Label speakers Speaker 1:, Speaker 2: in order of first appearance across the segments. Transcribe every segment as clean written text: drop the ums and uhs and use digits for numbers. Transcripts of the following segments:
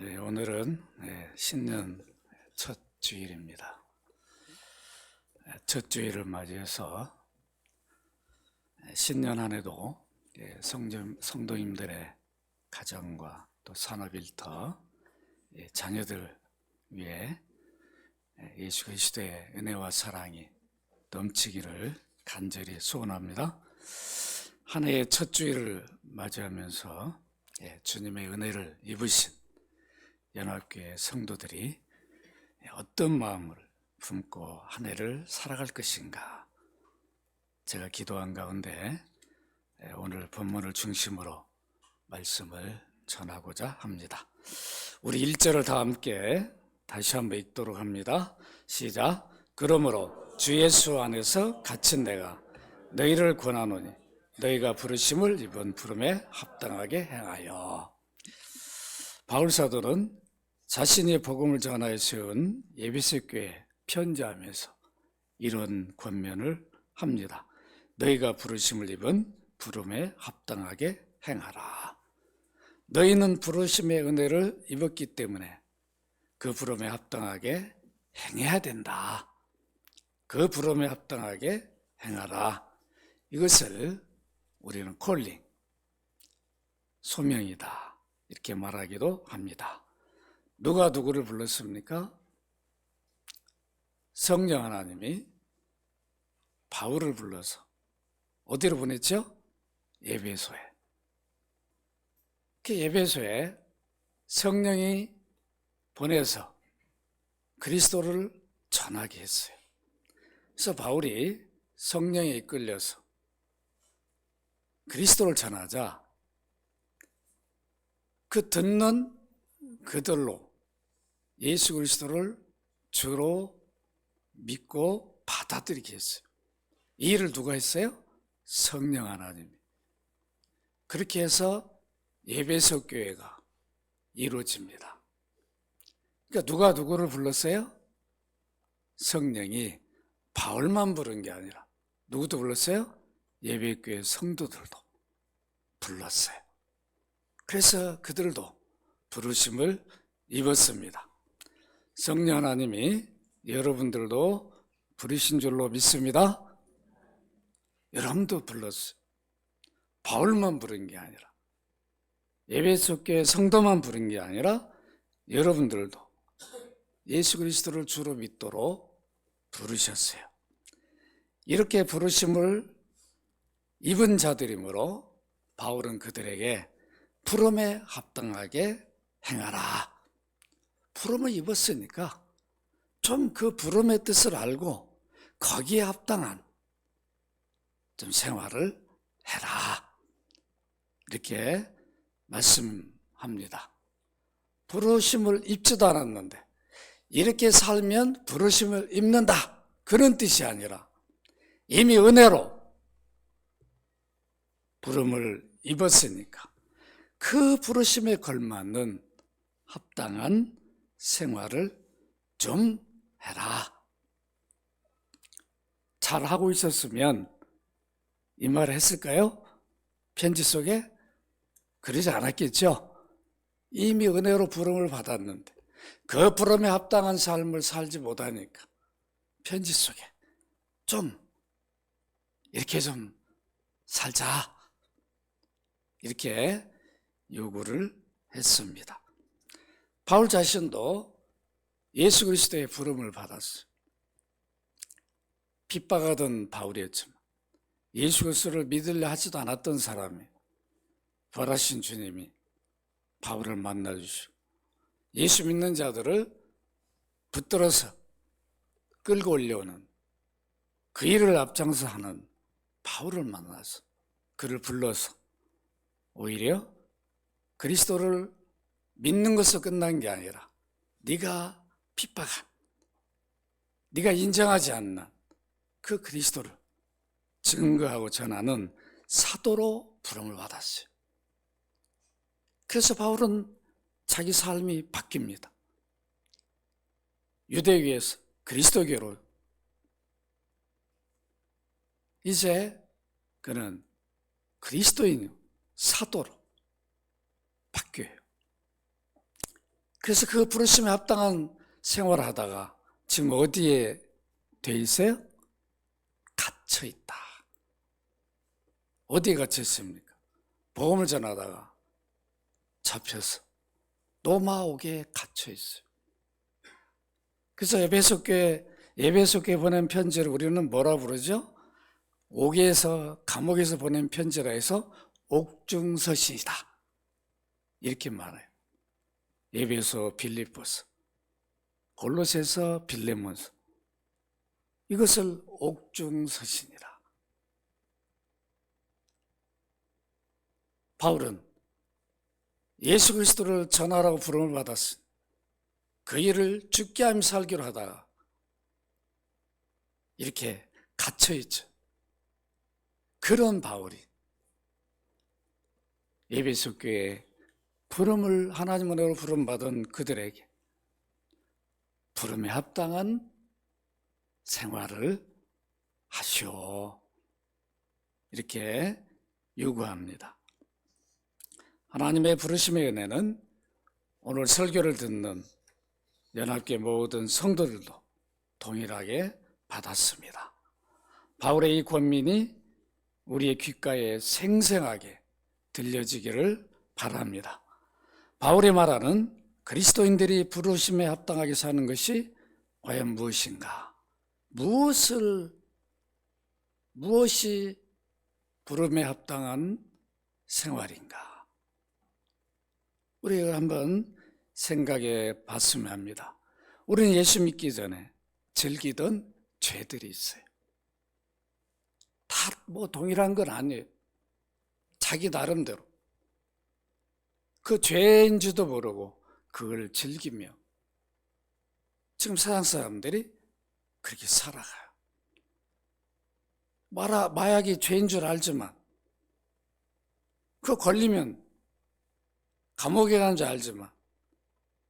Speaker 1: 네, 오늘은 신년 첫 주일입니다. 첫 주일을 맞이해서 신년 한 해도 성도님들의 가정과 또 산업일터 자녀들 위해 예수 그리스도의 은혜와 사랑이 넘치기를 간절히 소원합니다. 한 해의 첫 주일을 맞이하면서 주님의 은혜를 입으신 연합교회 성도들이 어떤 마음을 품고 한 해를 살아갈 것인가, 제가 기도한 가운데 오늘 본문을 중심으로 말씀을 전하고자 합니다. 우리 1절을 다 함께 다시 한번 읽도록 합니다. 시작. 그러므로 주 예수 안에서 갇힌 내가 너희를 권하노니 너희가 부르심을 이번 부름에 합당하게 행하여. 바울 사도는 자신이 복음을 전하여 세운 에베소 교회에 편지하면서 이런 권면을 합니다. 너희가 부르심을 입은 부름에 합당하게 행하라. 너희는 부르심의 은혜를 입었기 때문에 그 부름에 합당하게 행해야 된다. 그 부름에 합당하게 행하라. 이것을 우리는 콜링, 소명이다, 이렇게 말하기도 합니다. 누가 누구를 불렀습니까? 성령 하나님이 바울을 불러서 어디로 보냈죠? 에베소에. 그 에베소에 성령이 보내서 그리스도를 전하게 했어요. 그래서 바울이 성령에 이끌려서 그리스도를 전하자 그 듣는 그들로 예수 그리스도를 주로 믿고 받아들이게 했어요. 이 일을 누가 했어요? 성령 하나님이. 그렇게 해서 에베소 교회가 이루어집니다. 그러니까 누가 누구를 불렀어요? 성령이 바울만 부른 게 아니라 누구도 불렀어요? 에베소 교회 성도들도 불렀어요. 그래서 그들도 부르심을 입었습니다. 성령 하나님이 여러분들도 부르신 줄로 믿습니다. 여러분도 불렀어요. 바울만 부른 게 아니라, 에베소 교회 성도만 부른 게 아니라 여러분들도 예수 그리스도를 주로 믿도록 부르셨어요. 이렇게 부르심을 입은 자들이므로 바울은 그들에게 부름에 합당하게 행하라. 부름을 입었으니까 좀 그 부름의 뜻을 알고 거기에 합당한 좀 생활을 해라. 이렇게 말씀합니다. 부르심을 입지도 않았는데 이렇게 살면 부르심을 입는다, 그런 뜻이 아니라 이미 은혜로 부름을 입었으니까 그 부르심에 걸맞는 합당한 생활을 좀 해라. 잘하고 있었으면 이 말을 했을까요? 편지 속에? 그러지 않았겠죠. 이미 은혜로 부름을 받았는데 그 부름에 합당한 삶을 살지 못하니까 편지 속에 좀 이렇게 좀 살자, 이렇게 요구를 했습니다. 바울 자신도 예수 그리스도의 부름을 받았어요. 핍박하던 바울이었지만 예수 그리스도를 믿으려 하지도 않았던 사람이 부활하신 주님이 바울을 만나주시고 예수 믿는 자들을 붙들어서 끌고 올려오는 그 일을 앞장서 하는 바울을 만나서 그를 불러서 오히려 그리스도를 믿는 것으로 끝난 게 아니라 네가 핍박한, 네가 인정하지 않는 그 그리스도를 증거하고 전하는 사도로 부름을 받았어요. 그래서 바울은 자기 삶이 바뀝니다. 유대교에서 그리스도교로 이제 그는 그리스도인 사도로 바뀌어요. 그래서 그 부르심에 합당한 생활을 하다가 지금 어디에 돼 있어요? 갇혀 있다. 어디에 갇혀 있습니까? 복음을 전하다가 잡혀서 노마옥에 갇혀 있어요. 그래서 에베소 교회 보낸 편지를 우리는 뭐라 부르죠? 감옥에서 보낸 편지라 해서 옥중서신이다. 이렇게 말해요. 에베소, 빌립보서, 골로새서, 빌레몬서. 이것을 옥중서신이라. 바울은 예수 그리스도를 전하라고 부름을 받았으니 그 일을 죽게 하며 살기로 하다가 이렇게 갇혀있죠. 그런 바울이 에베소 교회에 하나님 은혜로 부름받은 그들에게 부름에 합당한 생활을 하시오. 이렇게 요구합니다. 하나님의 부르심의 은혜는 오늘 설교를 듣는 연합교회 모든 성도들도 동일하게 받았습니다. 바울의 이 권면이 우리의 귓가에 생생하게 들려지기를 바랍니다. 바울이 말하는 그리스도인들이 부르심에 합당하게 사는 것이 과연 무엇인가? 무엇이 부름에 합당한 생활인가? 우리가 한번 생각해 봤으면 합니다. 우리는 예수 믿기 전에 즐기던 죄들이 있어요. 다 동일한 건 아니에요. 자기 나름대로. 그 죄인 줄도 모르고 그걸 즐기며 지금 세상 사람들이 그렇게 살아가요. 마약이 죄인 줄 알지만 그거 걸리면 감옥에 가는 줄 알지만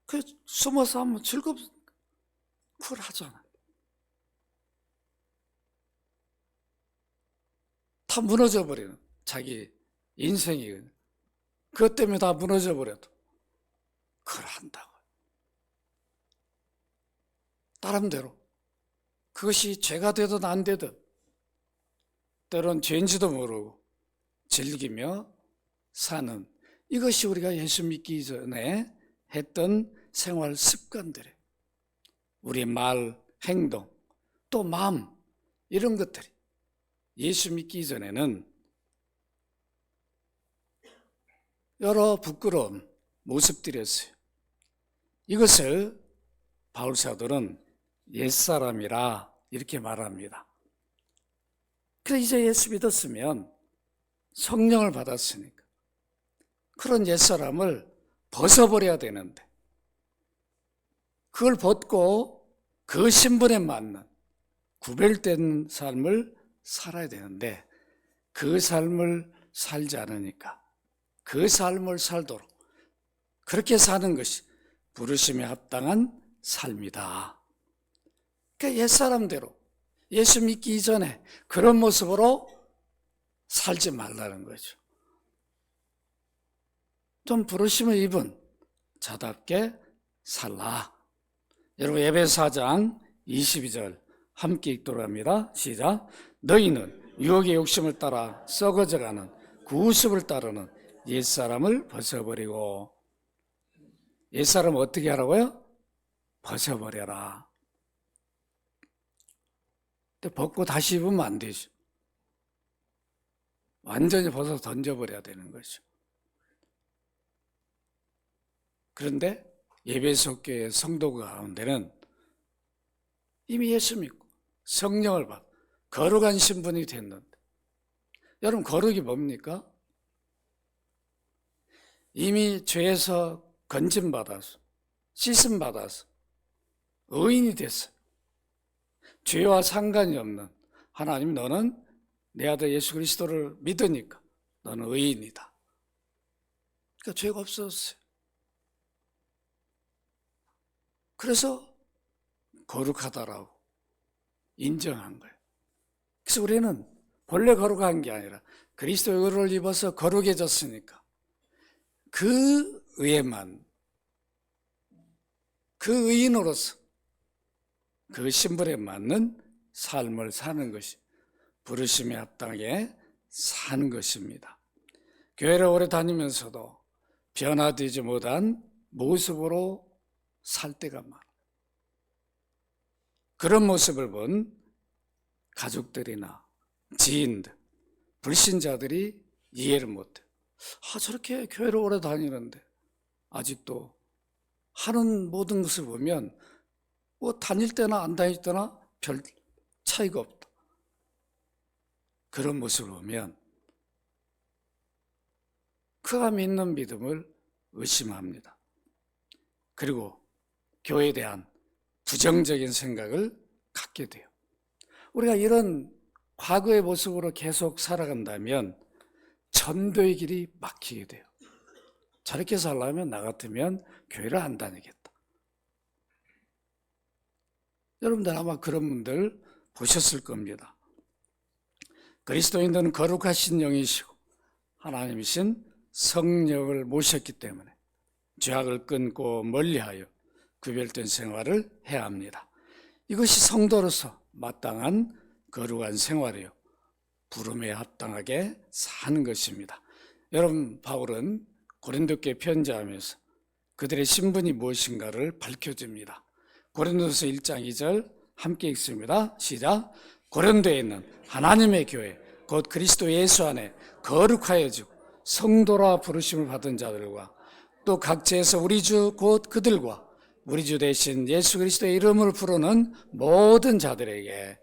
Speaker 1: 그 숨어서 하면 그걸 하잖아. 다 무너져버리는 자기 인생이 그것 때문에 다 무너져버려도 그걸 한다고. 나름대로 그것이 죄가 되든 안 되든 때론 죄인지도 모르고 즐기며 사는 이것이 우리가 예수 믿기 전에 했던 생활 습관들이에요. 우리 말, 행동, 또 마음 이런 것들이 예수 믿기 전에는 여러 부끄러운 모습들이었어요. 이것을 바울 사도는 옛사람이라 이렇게 말합니다. 그래서 이제 예수 믿었으면 성령을 받았으니까 그런 옛사람을 벗어버려야 되는데 그걸 벗고 그 신분에 맞는 구별된 삶을 살아야 되는데 그 삶을 살지 않으니까 그 삶을 살도록 그렇게 사는 것이 부르심에 합당한 삶이다. 그러니까 옛사람대로 예수 믿기 이전에 그런 모습으로 살지 말라는 거죠. 좀 부르심을 입은 자답게 살라. 여러분 에베소 4장 22절 함께 읽도록 합니다. 시작. 너희는 유혹의 욕심을 따라 썩어져가는 구습을 따르는 옛사람을 벗어버리고. 옛사람 어떻게 하라고요? 벗어버려라. 근데 벗고 다시 입으면 안 되죠. 완전히 벗어 던져버려야 되는 거죠. 그런데 에베소 교회 성도 가운데는 이미 예수 믿고 성령을 받고 거룩한 신분이 됐는데, 여러분 거룩이 뭡니까? 이미 죄에서 건짐받아서 씻음받아서 의인이 됐어요. 죄와 상관이 없는 하나님, 너는 내 아들 예수 그리스도를 믿으니까 너는 의인이다. 그러니까 죄가 없었어요. 그래서 거룩하다라고 인정한 거예요. 그래서 우리는 본래 거룩한 게 아니라 그리스도의 의를 입어서 거룩해졌으니까 그 의에만 그 의인으로서 그 신분에 맞는 삶을 사는 것이 부르심에 합당하게 사는 것입니다. 교회를 오래 다니면서도 변화되지 못한 모습으로 살 때가 많아요. 그런 모습을 본 가족들이나 지인들, 불신자들이 이해를 못해요. 저렇게 교회를 오래 다니는데 아직도 하는 모든 것을 보면 뭐 다닐 때나 안 다닐 때나 별 차이가 없다. 그런 모습을 보면 그가 믿는 믿음을 의심합니다. 그리고 교회에 대한 부정적인 생각을 갖게 돼요. 우리가 이런 과거의 모습으로 계속 살아간다면 전도의 길이 막히게 돼요. 저렇게 살려면 나 같으면 교회를 안 다니겠다. 여러분들 아마 그런 분들 보셨을 겁니다. 그리스도인들은 거룩하신 영이시고 하나님이신 성령을 모셨기 때문에 죄악을 끊고 멀리하여 구별된 생활을 해야 합니다. 이것이 성도로서 마땅한 거룩한 생활이요, 부름에 합당하게 사는 것입니다. 여러분, 바울은 고린도교에 편지하면서 그들의 신분이 무엇인가를 밝혀줍니다. 고린도서 1장 2절 함께 읽습니다. 시작. 고린도에 있는 하나님의 교회 곧 그리스도 예수 안에 거룩하여지고 성도라 부르심을 받은 자들과 또 각지에서 우리 주 곧 그들과 우리 주 대신 예수 그리스도의 이름을 부르는 모든 자들에게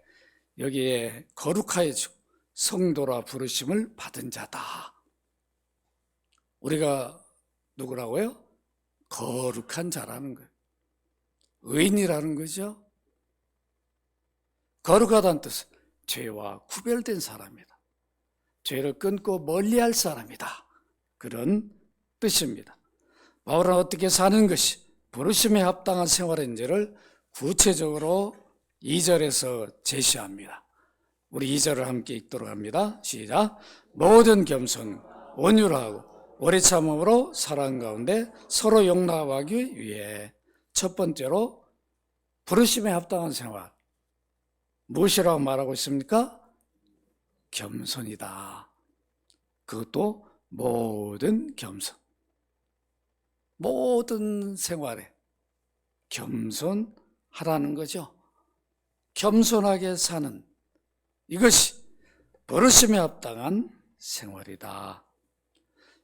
Speaker 1: 여기에 거룩하여지고 성도라 부르심을 받은 자다. 우리가 누구라고요? 거룩한 자라는 거예요. 의인이라는 거죠. 거룩하다는 뜻은 죄와 구별된 사람이다. 죄를 끊고 멀리할 사람이다. 그런 뜻입니다. 바울은 어떻게 사는 것이 부르심에 합당한 생활인지를 구체적으로 2절에서 제시합니다. 우리 2절을 함께 읽도록 합니다. 시작. 모든 겸손, 온유하고 오래 참음으로 사랑 가운데 서로 용납하기 위해 첫 번째로 부르심에 합당한 생활. 무엇이라고 말하고 있습니까? 겸손이다. 그것도 모든 겸손. 모든 생활에 겸손하라는 거죠. 겸손하게 사는 이것이 부르심에 합당한 생활이다.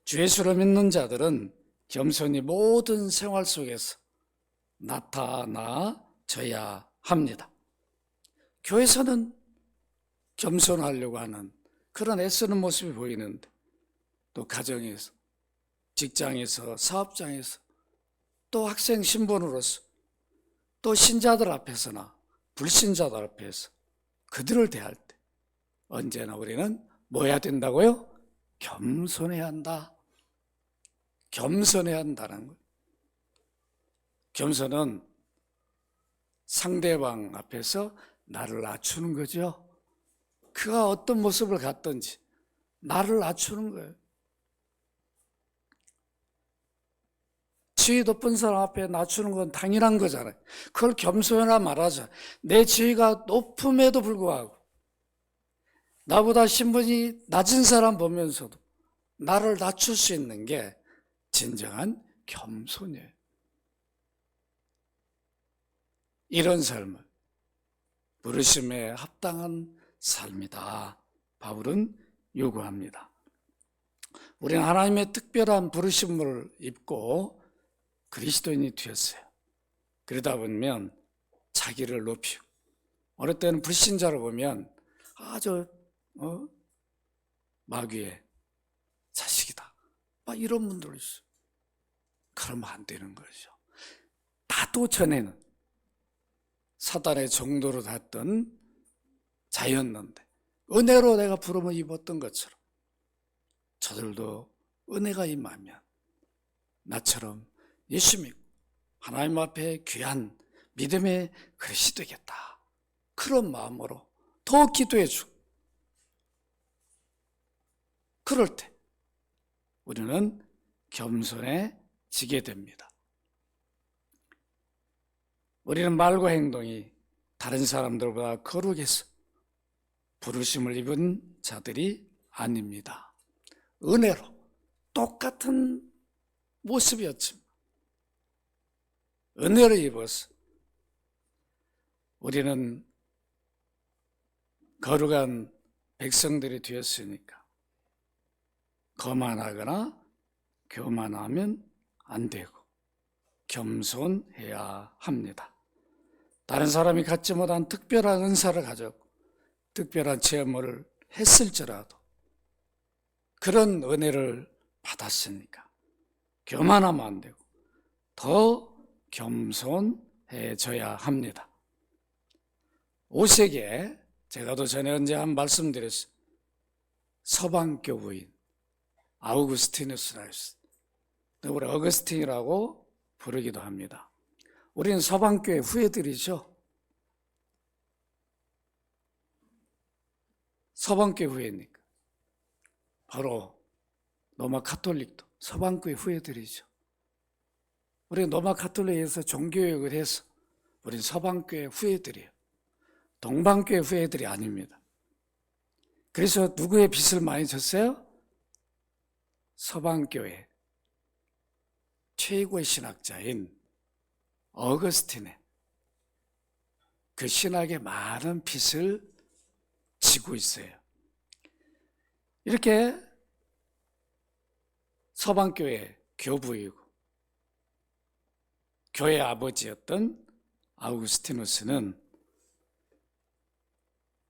Speaker 1: 주 예수를 믿는 자들은 겸손히 모든 생활 속에서 나타나져야 합니다. 교회에서는 겸손하려고 하는 그런 애쓰는 모습이 보이는데 또 가정에서, 직장에서, 사업장에서, 또 학생 신분으로서, 또 신자들 앞에서나 불신자들 앞에서 그들을 대할 때 언제나 우리는 뭐 해야 된다고요? 겸손해야 한다. 겸손해야 한다는 거예요. 겸손은 상대방 앞에서 나를 낮추는 거죠. 그가 어떤 모습을 갖든지 나를 낮추는 거예요. 지위 높은 사람 앞에 낮추는 건 당연한 거잖아요. 그걸 겸손이라 말하자. 내 지위가 높음에도 불구하고 나보다 신분이 낮은 사람 보면서도 나를 낮출 수 있는 게 진정한 겸손이에요. 이런 삶을 부르심에 합당한 삶이다. 바울은 요구합니다. 우리는 하나님의 특별한 부르심을 입고 그리스도인이 되었어요. 그러다 보면 자기를 높이고 어느 때는 불신자를 보면 아주 마귀의 자식이다. 막 이런 분들 있어요. 그러면 안 되는 거죠. 나도 전에는 사단의 정도로 닿던 자였는데 은혜로 내가 부름을 입었던 것처럼 저들도 은혜가 임하면 나처럼 예수 믿고 하나님 앞에 귀한 믿음의 그릇이 되겠다. 그런 마음으로 더 기도해 주고 그럴 때 우리는 겸손해지게 됩니다. 우리는 말과 행동이 다른 사람들보다 거룩해서 부르심을 입은 자들이 아닙니다. 은혜로 똑같은 모습이었지만 은혜를 입어서 우리는 거룩한 백성들이 되었으니까 거만하거나 교만하면 안 되고 겸손해야 합니다. 다른 사람이 갖지 못한 특별한 은사를 가졌고 특별한 체험을 했을지라도 그런 은혜를 받았으니까 교만하면 안 되고 더 겸손해져야 합니다. 5세기에 제가 또 전에 언제 한 말씀드렸어요. 서방교부인 아우구스티누스라 했어요. 우리 어거스틴이라고 부르기도 합니다. 우리는 서방교회 후예들이죠. 서방교회 후예니까. 바로 로마 가톨릭도 서방교회 후예들이죠. 우리는 로마 가톨릭에서 종교개혁을 해서 우리는 서방교회 후예들이에요. 동방교회 후예들이 아닙니다. 그래서 누구의 빚을 많이 졌어요? 서방교회 최고의 신학자인 어거스틴의 그 신학의 많은 빚을 지고 있어요. 이렇게 서방교회 교부이고 교회 아버지였던 아우구스티누스는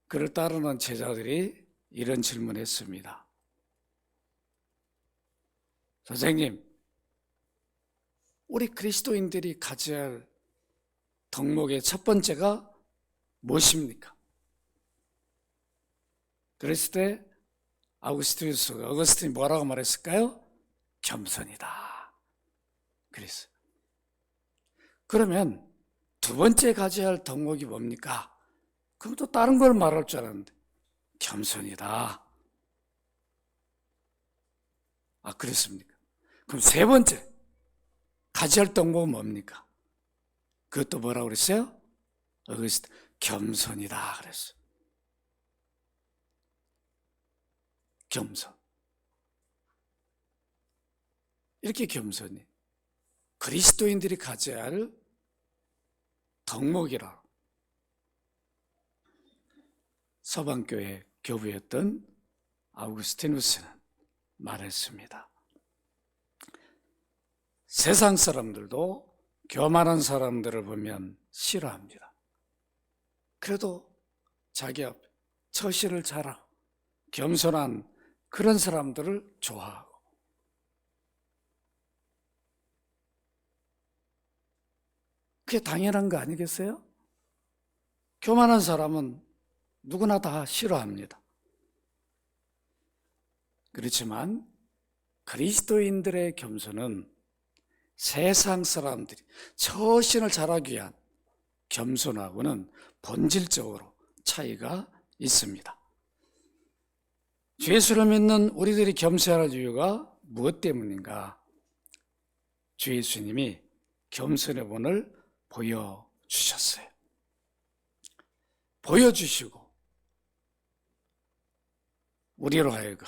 Speaker 1: 그를 따르는 제자들이 이런 질문을 했습니다. 선생님, 우리 그리스도인들이 가져야 할 덕목의 첫 번째가 무엇입니까? 그랬을 때 어거스틴이 뭐라고 말했을까요? 겸손이다. 그랬어요. 그러면 두 번째 가져야 할 덕목이 뭡니까? 그럼 또 다른 걸 말할 줄 알았는데 겸손이다. 아, 그랬습니까? 그럼 세 번째 가져야 할 덕목은 뭡니까? 그것도 뭐라고 그랬어요? 어거스틴 겸손이다 그랬어요. 겸손. 이렇게 겸손이 그리스도인들이 가져야 할 덕목이라 서방교회 교부였던 아우구스티누스는 말했습니다. 세상 사람들도 교만한 사람들을 보면 싫어합니다. 그래도 자기 앞에 처신을 잘하고 겸손한 그런 사람들을 좋아하고 그게 당연한 거 아니겠어요? 교만한 사람은 누구나 다 싫어합니다. 그렇지만 그리스도인들의 겸손은 세상 사람들이 처신을 잘하기 위한 겸손하고는 본질적으로 차이가 있습니다. 주 예수를 믿는 우리들이 겸손해야 할 이유가 무엇 때문인가? 주 예수님이 겸손의 본을 보여주셨어요. 보여주시고 우리로 하여금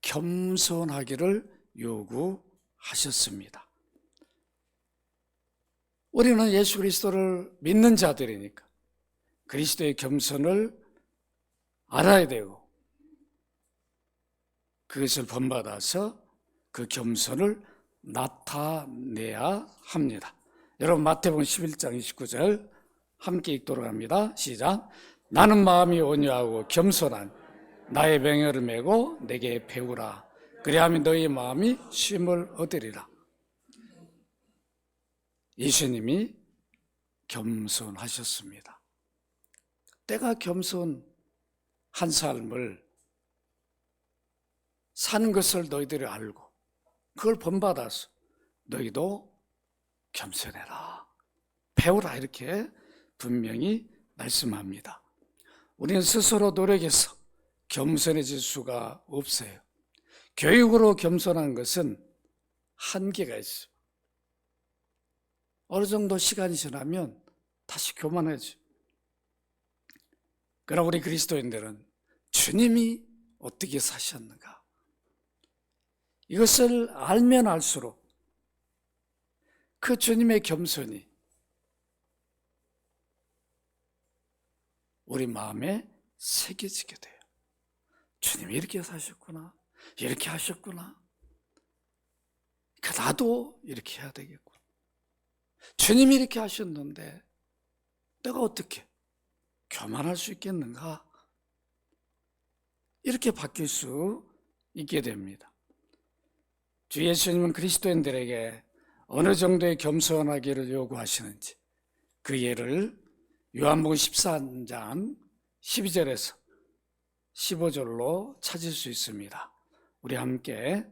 Speaker 1: 겸손하기를 요구하셨습니다. 우리는 예수 그리스도를 믿는 자들이니까 그리스도의 겸손을 알아야 되고 그것을 본받아서 그 겸손을 나타내야 합니다. 여러분 마태복음 11장 29절 함께 읽도록 합니다. 시작. 나는 마음이 온유하고 겸손한 나의 맹여를 메고 내게 배우라. 그리하면 너희 마음이 쉼을 얻으리라. 예수님이 겸손하셨습니다. 때가 겸손한 삶을 산 것을 너희들이 알고 그걸 본받아서 너희도 겸손해라, 배우라 이렇게 분명히 말씀합니다. 우리는 스스로 노력해서 겸손해질 수가 없어요. 교육으로 겸손한 것은 한계가 있어요. 어느 정도 시간이 지나면 다시 교만해져. 그러나 우리 그리스도인들은 주님이 어떻게 사셨는가, 이것을 알면 알수록 그 주님의 겸손이 우리 마음에 새겨지게 돼요. 주님이 이렇게 사셨구나, 이렇게 하셨구나, 그러니까 나도 이렇게 해야 되겠구나. 주님이 이렇게 하셨는데 내가 어떻게 교만할 수 있겠는가? 이렇게 바뀔 수 있게 됩니다. 주 예수님은 그리스도인들에게 어느 정도의 겸손하기를 요구하시는지 그 예를 요한복음 14장 12절에서 15절로 찾을 수 있습니다. 우리 함께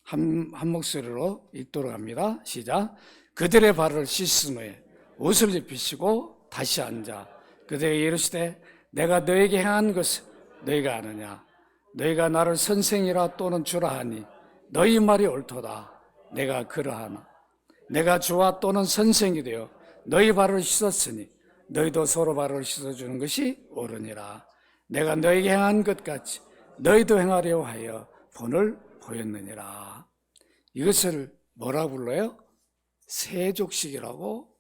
Speaker 1: 한 목소리로 읽도록 합니다. 시작. 그들의 발을 씻은 후에 옷을 입히시고 다시 앉아 그들에게 이르시되 내가 너에게 행한 것을 너희가 아느냐? 너희가 나를 선생이라 또는 주라 하니 너희 말이 옳도다. 내가 그러하나 내가 주와 또는 선생이 되어 너희 발을 씻었으니 너희도 서로 발을 씻어주는 것이 옳으니라. 내가 너에게 행한 것 같이 너희도 행하려 하여 본을 보였느니라. 이것을 뭐라 불러요? 세족식이라고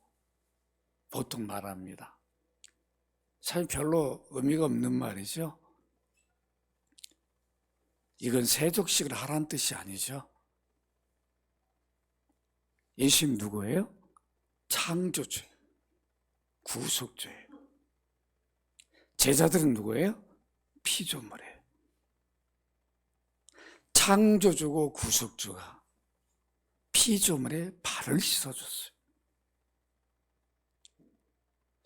Speaker 1: 보통 말합니다. 사실 별로 의미가 없는 말이죠. 이건 세족식을 하라는 뜻이 아니죠. 예수님 누구예요? 창조주예요. 구속주예요. 제자들은 누구예요? 피조물이에요. 창조주고 구속주가 피조물의 발을 씻어줬어요.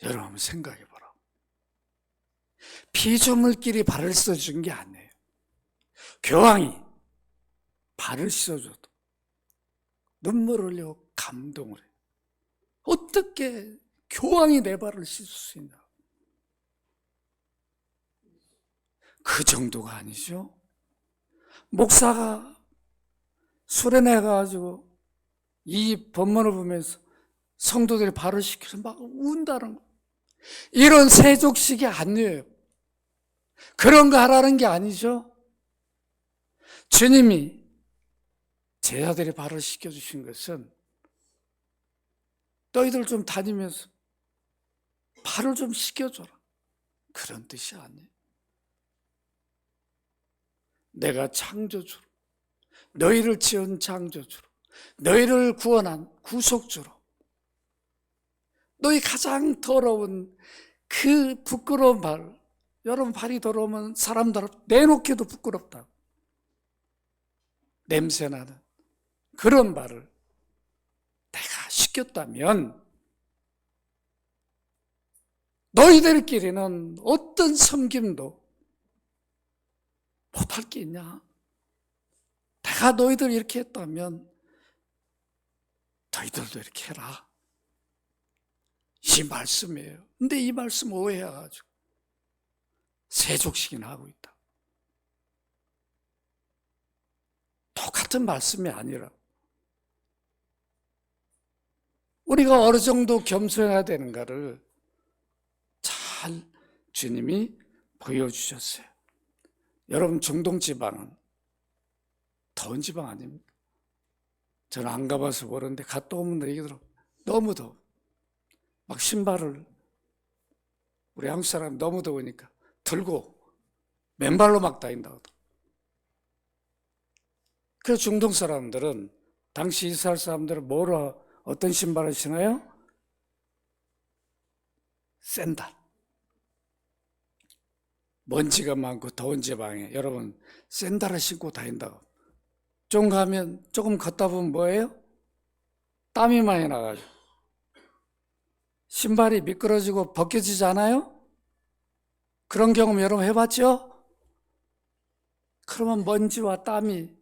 Speaker 1: 여러분 한번 생각해보라. 피조물끼리 발을 씻어준 게 아니에요. 교황이 발을 씻어줘도 눈물을 흘려 감동을 해요. 어떻게 교황이 내 발을 씻을 수 있나? 그 정도가 아니죠. 목사가 수련해가지고 이 본문을 보면서 성도들이 발을 씻겨서 막 운다는 거. 이런 세족식이 아니에요. 그런 거 하라는 게 아니죠. 주님이 제자들이 발을 씻겨주신 것은 너희들 좀 다니면서 발을 좀 씻겨줘라, 그런 뜻이 아니에요. 내가 창조주로, 너희를 지은 창조주로, 너희를 구원한 구속주로, 너희 가장 더러운 그 부끄러운 발, 여러분 발이 더러우면 사람들 내놓기도 부끄럽다, 냄새나는 그런 발을 내가 씻겼다면 너희들끼리는 어떤 섬김도 못할 게 있냐? 내가 너희들 이렇게 했다면 너희들도 이렇게 해라. 이 말씀이에요. 근데 이 말씀 오해해가지고 세족식이나 하고 있다. 똑같은 말씀이 아니라 우리가 어느 정도 겸손해야 되는가를 잘 주님이 보여주셨어요. 여러분 중동 지방은 더운 지방 아닙니까? 저는 안 가봐서 모르는데 갔다 오면 얘기더라고요. 너무 더워. 막 신발을 우리 한국 사람 너무 더우니까 들고 맨발로 막 다닌다고 하더라고요. 그래서 중동 사람들은 당시 이스라엘 사람들은 어떤 신발을 신어요? 샌들. 먼지가 많고 더운 지방에 여러분 샌들을 신고 다닌다고. 좀 가면 조금 걷다 보면 뭐예요? 땀이 많이 나가지고 신발이 미끄러지고 벗겨지지 않아요? 그런 경험 여러분 해봤죠? 그러면 먼지와 땀이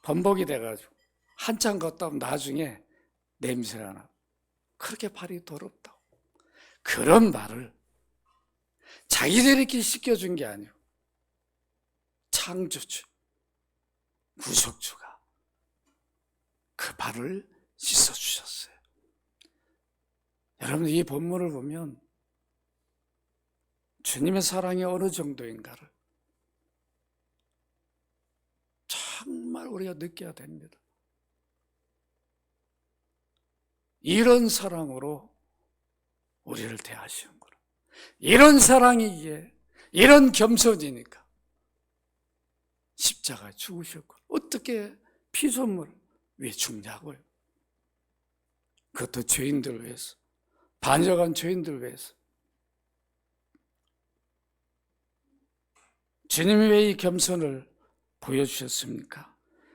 Speaker 1: 범벅이 돼가지고 한참 걷다 보면 나중에 냄새가 나. 그렇게 발이 더럽다고. 그런 발을 자기들끼리 씻겨준 게 아니고 창조주, 구속주가 그 발을 씻어주셨어요. 여러분, 이 본문을 보면 주님의 사랑이 어느 정도인가를 정말 우리가 느껴야 됩니다. 이런 사랑으로 우리를 대하시는구나. 이런 사랑이기에, 이런 겸손이니까 십자가에 죽으셨고, 어떻게 피조물을 왜 죽냐고요. 그것도 죄인들 위해서, 반역한 죄인들 위해서. 주님이 왜 이 겸손을 보여주셨습니까?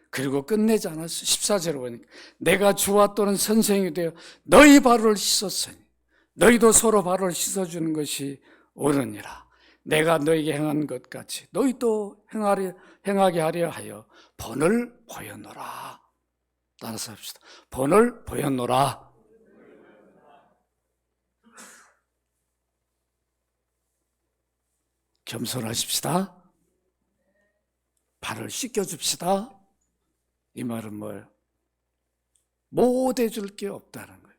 Speaker 1: 그리고 끝내지 않았어요. 14절에 보니까 내가 주와 또는 선생이 되어 너희 발을 씻었으니 너희도 서로 발을 씻어주는 것이 옳으니라. 내가 너희에게 행한 것 같이 너희도 행하게 하려 하여 본을 보였노라. 따라서 합시다. 본을 보였노라. 겸손하십시다. 발을 씻겨줍시다. 이 말은 뭐예요? 못 해줄 게 없다는 거예요.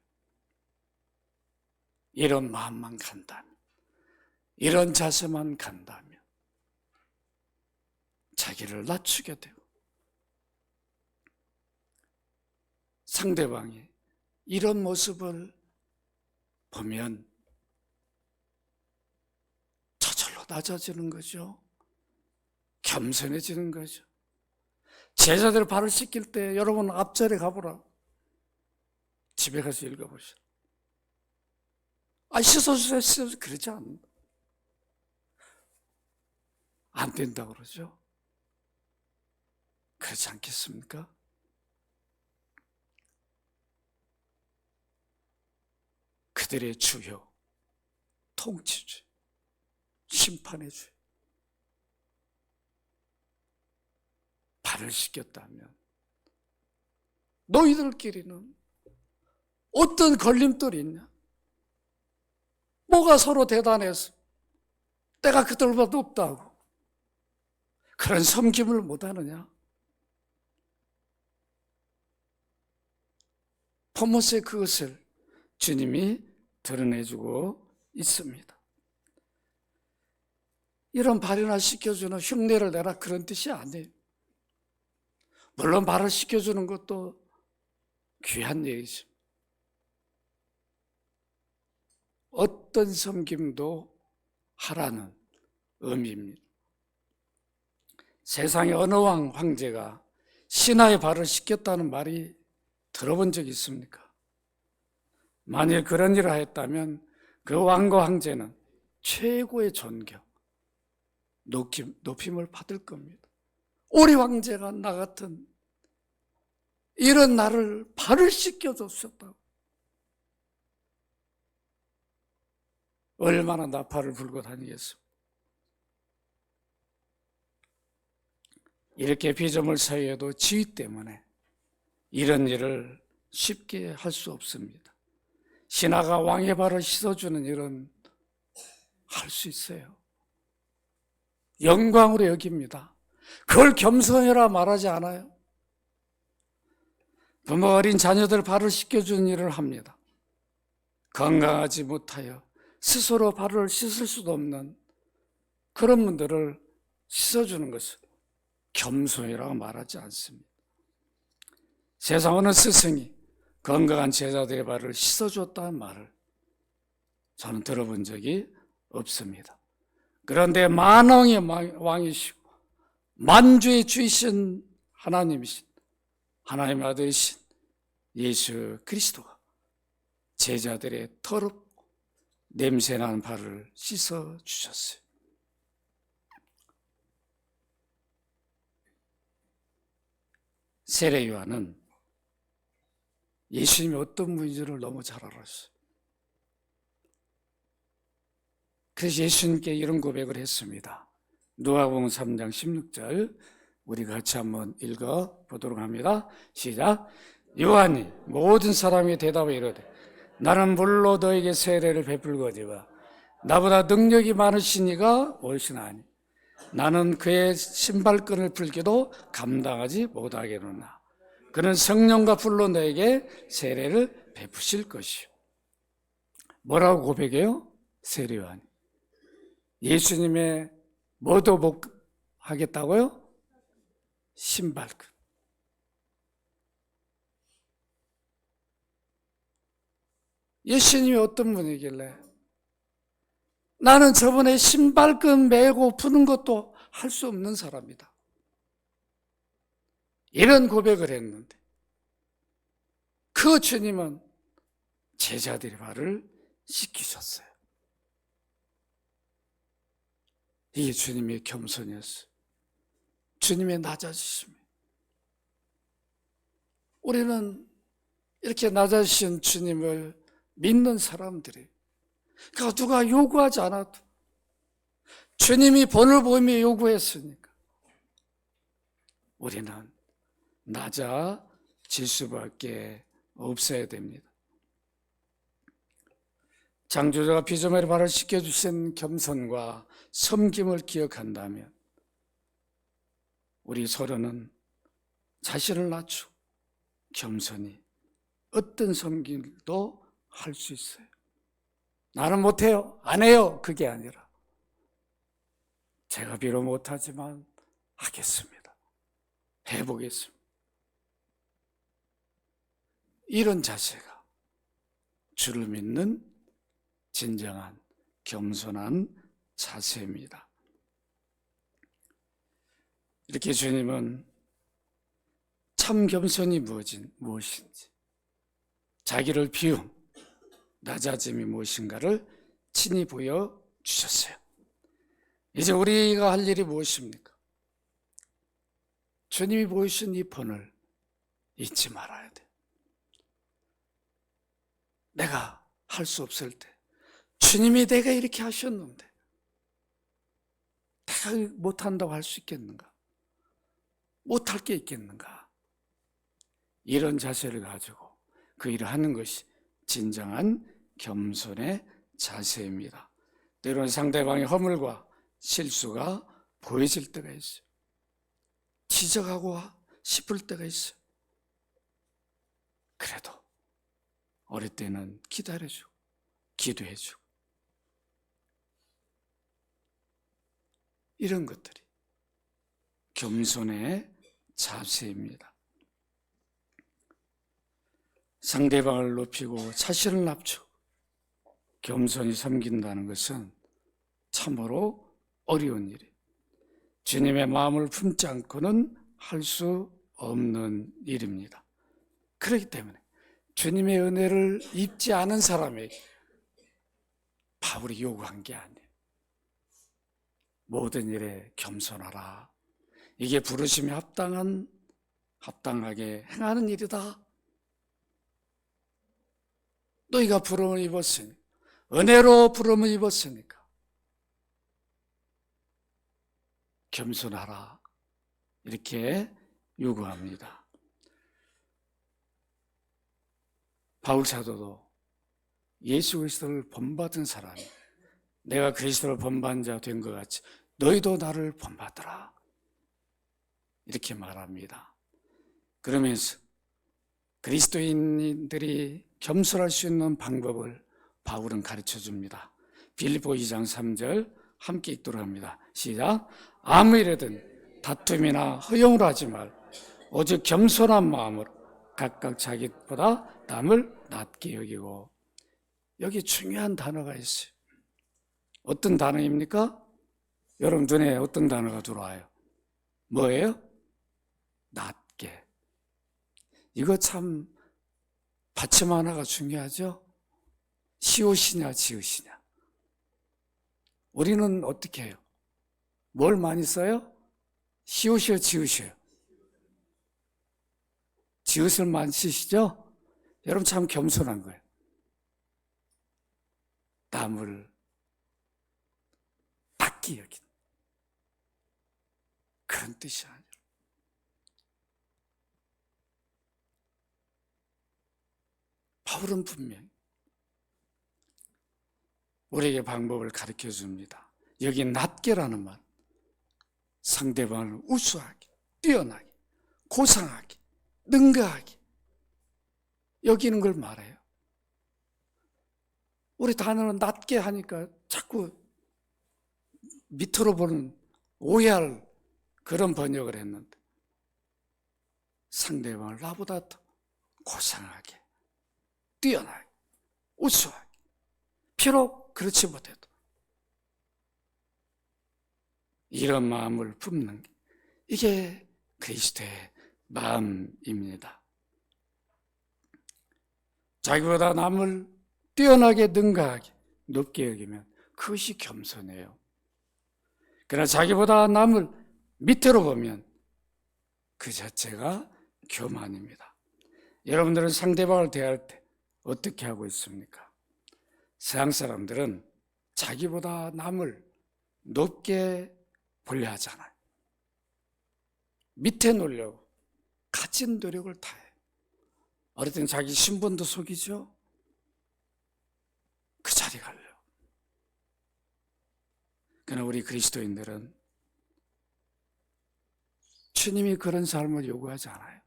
Speaker 1: 이런 마음만 간다면, 이런 자세만 간다면 자기를 낮추게 되고, 상대방이 이런 모습을 보면 저절로 낮아지는 거죠. 겸손해지는 거죠. 제자들 발을 씻길 때 여러분 앞절에 가보라. 집에 가서 읽어보시오. 씻어주세요. 그러지 않는다. 안 된다고 그러죠. 그렇지 않겠습니까? 그들의 주요, 통치주, 심판의 주. 발을 씻겼다면 너희들끼리는 어떤 걸림돌이 있냐? 뭐가 서로 대단해서 내가 그들보다 높다고 그런 섬김을 못하느냐? 포모스의 그것을 주님이 드러내주고 있습니다. 이런 발이나 씻겨주는 흉내를 내라 그런 뜻이 아니에요. 물론 발을 씻겨주는 것도 귀한 얘기죠. 어떤 섬김도 하라는 의미입니다. 세상의 어느 황제가 신하의 발을 씻겼다는 말이 들어본 적이 있습니까? 만일 그런 일을 하였다면 그 왕과 황제는 최고의 존경, 높임을 받을 겁니다. 우리 황제가 나 같은 이런 나를 발을 씻겨줬었다고. 얼마나 나팔을 불고 다니겠습니까? 이렇게 피조물 사이에도 지위 때문에 이런 일을 쉽게 할 수 없습니다. 신하가 왕의 발을 씻어주는 일은 할 수 있어요. 영광으로 여깁니다. 그걸 겸손이라 말하지 않아요. 부모 어린 자녀들 발을 씻겨주는 일을 합니다. 건강하지 못하여 스스로 발을 씻을 수도 없는 그런 분들을 씻어주는 것을 겸손이라고 말하지 않습니다. 세상 어느 스승이 건강한 제자들의 발을 씻어줬다는 말을 저는 들어본 적이 없습니다. 그런데 만왕의 왕이시고 만주의 주이신 하나님이신 하나님의 아들이신 예수 그리스도가 제자들의 더럽고 냄새나는 발을 씻어주셨어요. 세례 요한은 예수님이 어떤 분인지를 너무 잘 알았어요. 그래서 예수님께 이런 고백을 했습니다. 누가복음 3장 16절 우리 같이 한번 읽어보도록 합니다. 시작. 요한이 모든 사람이 대답하여 이르되 나는 물로 너에게 세례를 베풀거니와 나보다 능력이 많으신 이가 오시나니 나는 그의 신발끈을 풀기도 감당하지 못하겠노라. 그는 성령과 불로 너에게 세례를 베푸실 것이요. 뭐라고 고백해요? 세례요한이. 예수님의 뭐도 못 하겠다고요? 신발끈. 예수님이 어떤 분이길래 나는 저번에 신발끈 매고 푸는 것도 할 수 없는 사람이다, 이런 고백을 했는데 그 주님은 제자들의 발을 씻기셨어요. 이게 주님의 겸손이었어요. 주님의 낮아지심이에요. 우리는 이렇게 낮아지신 주님을 믿는 사람들이, 그러니까 누가 요구하지 않아도 주님이 본을 보이며 요구했으니까 우리는 낮아질 수밖에 없어야 됩니다. 창조주가 피조물의 발을 씻겨주신 겸손과 섬김을 기억한다면 우리 서로는 자신을 낮추고 겸손히 어떤 섬김도 할 수 있어요. 나는 못해요, 안 해요, 그게 아니라 제가 비록 못하지만 하겠습니다, 해보겠습니다. 이런 자세가 주를 믿는 진정한 겸손한 자세입니다. 이렇게 주님은 참 겸손이 무엇인지, 자기를 비움, 낮아짐이 무엇인가를 친히 보여주셨어요. 이제 우리가 할 일이 무엇입니까? 주님이 보여주신 이 본을 잊지 말아야 돼. 내가 할 수 없을 때 주님이 내가 이렇게 하셨는데 내가 못한다고 할 수 있겠는가? 못할 게 있겠는가? 이런 자세를 가지고 그 일을 하는 것이 진정한 겸손의 자세입니다. 때로는 상대방의 허물과 실수가 보여질 때가 있어요. 지적하고 싶을 때가 있어요. 그래도 어릴 때는 기다려주고 기도해주고 이런 것들이 겸손의 자세입니다. 상대방을 높이고 자신을 낮추고 겸손히 섬긴다는 것은 참으로 어려운 일이에요. 주님의 마음을 품지 않고는 할 수 없는 일입니다. 그렇기 때문에 주님의 은혜를 입지 않은 사람에게 바울이 요구한 게 아니에요. 모든 일에 겸손하라. 이게 부르심에 합당하게 행하는 일이다. 너희가 부름을 입었으니, 은혜로 부름을 입었으니까 겸손하라, 이렇게 요구합니다. 바울 사도도 예수 그리스도를 본받은 사람이 내가 그리스도를 본받은 자 된 것 같이 너희도 나를 본받으라, 이렇게 말합니다. 그러면서 그리스도인들이 겸손할 수 있는 방법을 바울은 가르쳐 줍니다. 빌립보 2장 3절 함께 읽도록 합니다. 시작. 아무 일에든 다툼이나 허용을 하지 말, 오직 겸손한 마음으로 각각 자기보다 남을 낮게 여기고. 여기 중요한 단어가 있어요. 어떤 단어입니까? 여러분 눈에 어떤 단어가 들어와요? 뭐예요? 낮게. 이거 참 받침 하나가 중요하죠? 시옷이냐 지읒이냐. 우리는 어떻게 해요? 뭘 많이 써요? 시옷이요 지읒이요? 지읒을 많이 쓰시죠? 여러분 참 겸손한 거예요. 남을 낮게 여긴 그런 뜻이 아니라 바울은 분명히 우리에게 방법을 가르쳐 줍니다. 여기 낮게라는 말, 상대방을 우수하게, 뛰어나게, 고상하게, 능가하게 여기는 걸 말해요. 우리 단어는 낮게 하니까 자꾸 밑으로 보는 오해할 그런 번역을 했는데, 상대방을 나보다 더 고상하게, 뛰어나게, 우수하게, 비록 그렇지 못해도 이런 마음을 품는 게, 이게 그리스도의 마음입니다. 자기보다 남을 뛰어나게, 능가하게, 높게 여기면 그것이 겸손해요. 그러나 자기보다 남을 밑으로 보면 그 자체가 교만입니다. 여러분들은 상대방을 대할 때 어떻게 하고 있습니까? 서양 사람들은 자기보다 남을 높게 보려 하잖아요. 밑에 놓으려고 갇힌 노력을 다해요. 어릴 때는 자기 신분도 속이죠. 그 자리 가려고. 그러나 우리 그리스도인들은 주님이 그런 삶을 요구하지 않아요.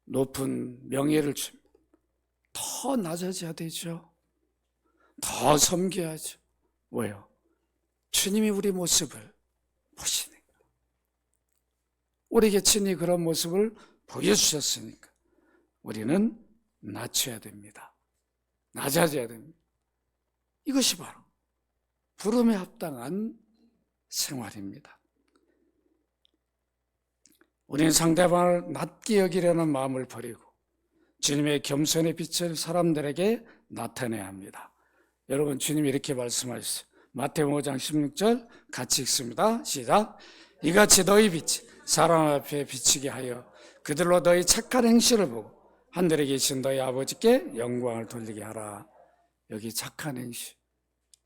Speaker 1: 높은 명예를 줍니다. 더 낮아져야 되죠. 더 섬겨야죠. 왜요? 주님이 우리 모습을 보시니까. 우리에게 친히 그런 모습을 보여주셨으니까 우리는 낮춰야 됩니다. 낮아져야 됩니다. 이것이 바로 부름에 합당한 생활입니다. 우리는 상대방을 낮게 여기려는 마음을 버리고 주님의 겸손의 빛을 사람들에게 나타내야 합니다. 여러분, 주님이 이렇게 말씀하셨어요. 마태복음 5장 16절 같이 읽습니다. 시작. 이같이 너희 빛이 사람 앞에 비치게 하여 그들로 너희 착한 행실을 보고 하늘에 계신 너희 아버지께 영광을 돌리게 하라. 여기 착한 행실,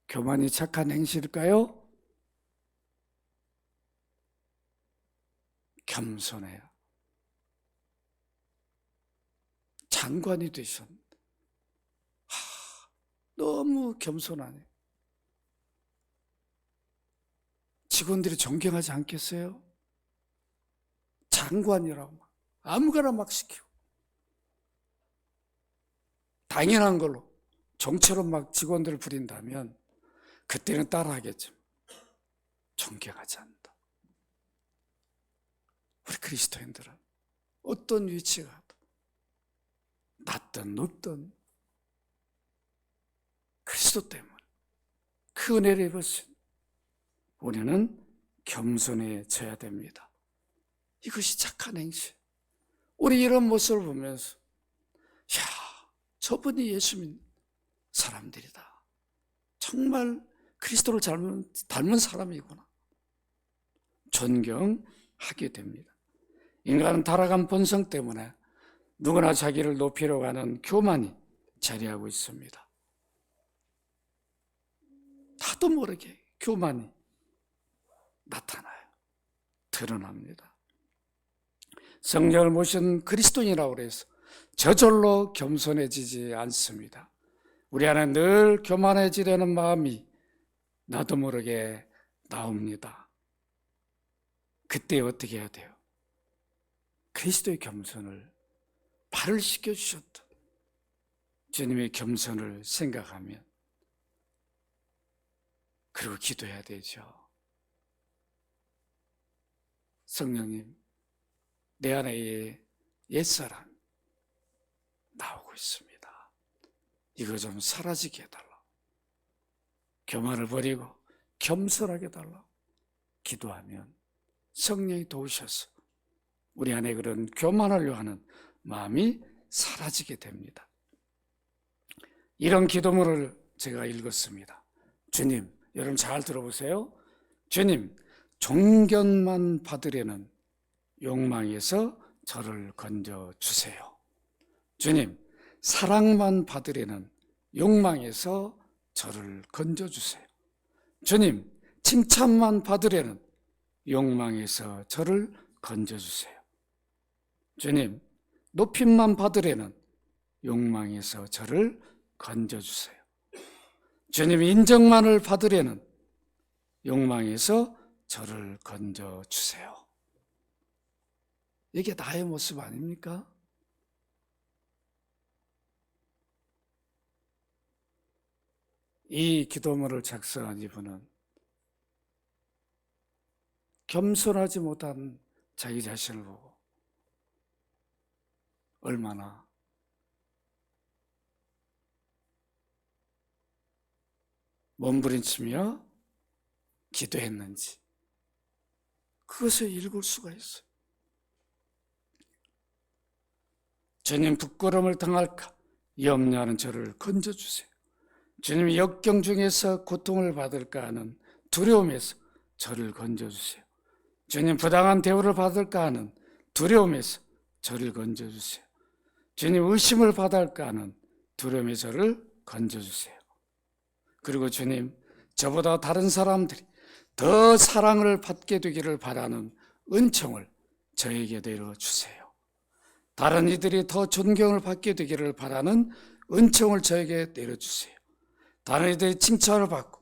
Speaker 1: 교만이 착한 행실일까요? 겸손해요. 장관이 되셨는데 너무 겸손하네. 직원들이 존경하지 않겠어요? 장관이라고 막 아무거나 막 시키고 당연한 걸로 종처럼 막 직원들을 부린다면 그때는 따라하겠죠. 존경하지 않는다. 우리 그리스도인들은 어떤 위치가 낮든 높든 그리스도 때문에 그 은혜를 입으신 우리는 겸손해져야 됩니다. 이것이 착한 행실. 우리 이런 모습을 보면서 야, 저분이 예수 믿는 사람들이다. 정말 그리스도를 닮은 사람이구나. 존경하게 됩니다. 인간은 타락한 본성 때문에 누구나 자기를 높이려고 하는 교만이 자리하고 있습니다. 나도 모르게 교만이 나타나요. 드러납니다. 성령을 모신 그리스도인이라고 해서 저절로 겸손해지지 않습니다. 우리 안에 늘 교만해지려는 마음이 나도 모르게 나옵니다. 그때 어떻게 해야 돼요? 그리스도의 겸손을 발을 씻겨주셨던 주님의 겸손을 생각하면 그리고 기도해야 되죠. 성령님, 내 안에 옛사람 나오고 있습니다. 이거 좀 사라지게 해달라. 교만을 버리고 겸손하게 해달라. 기도하면 성령이 도우셔서 우리 안에 그런 교만하려 하는 마음이 사라지게 됩니다. 이런 기도문을 제가 읽었습니다. 주님, 여러분 잘 들어보세요. 주님, 존경만 받으려는 욕망에서 저를 건져주세요. 주님, 사랑만 받으려는 욕망에서 저를 건져주세요. 주님, 칭찬만 받으려는 욕망에서 저를 건져주세요. 주님, 높임만 받으려는 욕망에서 저를 건져주세요. 주님, 인정만을 받으려는 욕망에서 저를 건져주세요. 이게 나의 모습 아닙니까? 이 기도문을 작성한 이분은 겸손하지 못한 자기 자신을 보고 얼마나 몸부림치며 기도했는지 그것을 읽을 수가 있어요. 주님, 부끄러움을 당할까 염려하는 저를 건져주세요. 주님, 역경 중에서 고통을 받을까 하는 두려움에서 저를 건져주세요. 주님, 부당한 대우를 받을까 하는 두려움에서 저를 건져주세요. 주님, 의심을 받을까 하는 두려움에 저를 건져주세요. 그리고 주님, 저보다 다른 사람들이 더 사랑을 받게 되기를 바라는 은총을 저에게 내려주세요. 다른 이들이 더 존경을 받게 되기를 바라는 은총을 저에게 내려주세요. 다른 이들이 칭찬을 받고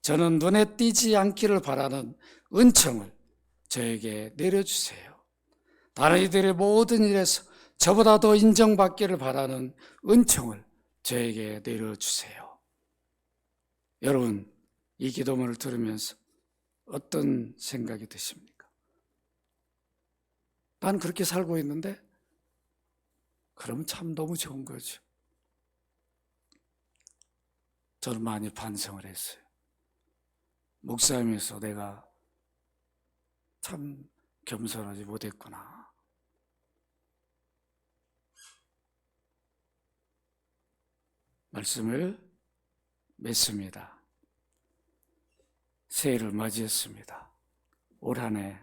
Speaker 1: 저는 눈에 띄지 않기를 바라는 은총을 저에게 내려주세요. 다른 이들의 모든 일에서 저보다 더 인정받기를 바라는 은총을 저에게 내려주세요. 여러분, 이 기도문을 들으면서 어떤 생각이 드십니까? 난 그렇게 살고 있는데? 그러면 참 너무 좋은 거죠. 저는 많이 반성을 했어요. 목사님에서 내가 참 겸손하지 못했구나. 말씀을 맺습니다. 새해를 맞이했습니다. 올 한 해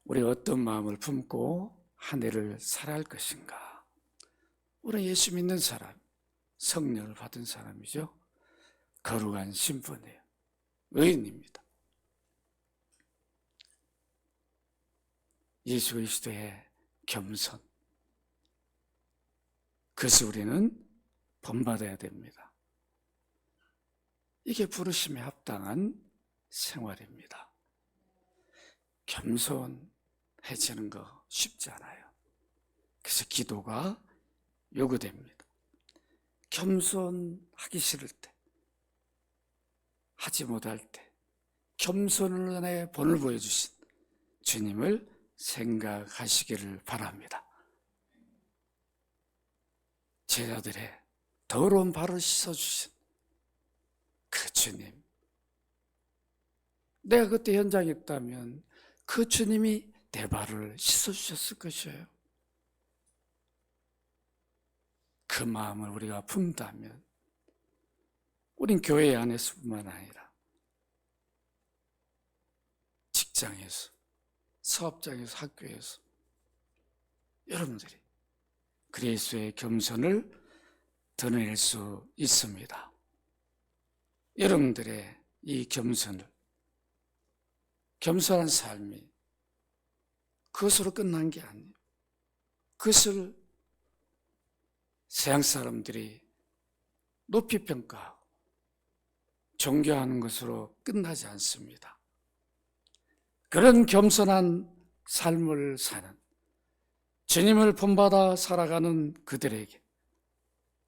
Speaker 1: 우리 어떤 마음을 품고 한 해를 살아야 할 것인가? 우리 예수 믿는 사람, 성령을 받은 사람이죠. 거룩한 신분이에요. 의인입니다. 예수 그리스도의 겸손, 그것을 우리는 본받아야 됩니다. 이게 부르심에 합당한 생활입니다. 겸손해지는 거 쉽지 않아요. 그래서 기도가 요구됩니다. 겸손하기 싫을 때, 하지 못할 때 겸손의 본을 보여주신 주님을 생각하시기를 바랍니다. 제자들의 더러운 발을 씻어주신 그 주님, 내가 그때 현장에 있다면 그 주님이 내 발을 씻어주셨을 것이에요. 그 마음을 우리가 품다면 우린 교회 안에서뿐만 아니라 직장에서, 사업장에서, 학교에서 여러분들이 그리스도의 겸손을 드러낼 수 있습니다. 여러분들의 이 겸손을, 겸손한 삶이 그것으로 끝난 게 아니에요. 그것을 세상 사람들이 높이 평가하고 존경하는 것으로 끝나지 않습니다. 그런 겸손한 삶을 사는, 주님을 본받아 살아가는 그들에게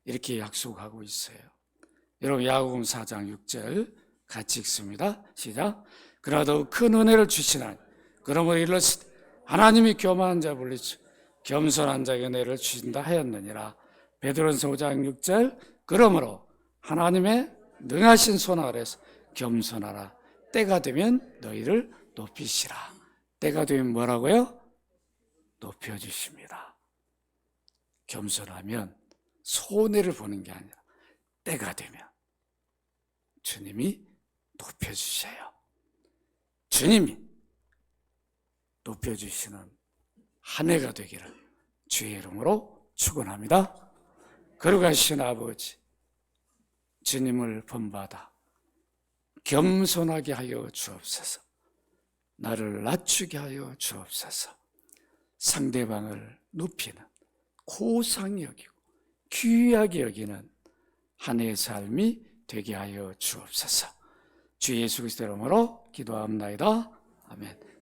Speaker 1: 이렇게 약속하고 있어요. 여러분, 야고보서 4장 6절 같이 읽습니다. 시작. 그러나 더욱 큰 은혜를 주시나니 그러므로 이르시되 하나님이 교만한 자 물리쳐 겸손한 자에게 은혜를 주신다 하였느니라. 베드로전서 5장 6절 그러므로 하나님의 능하신 손 아래서 겸손하라. 때가 되면 너희를 높이시라. 때가 되면 뭐라고요? 높여주십니다. 겸손하면 손해를 보는 게 아니라 때가 되면 주님이 높여주셔요. 주님이 높여주시는 한 해가 되기를 주의 이름으로 축원합니다. 거룩하신 아버지, 주님을 본받아 겸손하게 하여 주옵소서. 나를 낮추게 하여 주옵소서. 상대방을 높이는, 고상히 여기고 귀하게 여기는 한 해의 삶이 되게 하여 주옵소서. 주 예수 그리스도 이름으로 기도합나이다. 아멘.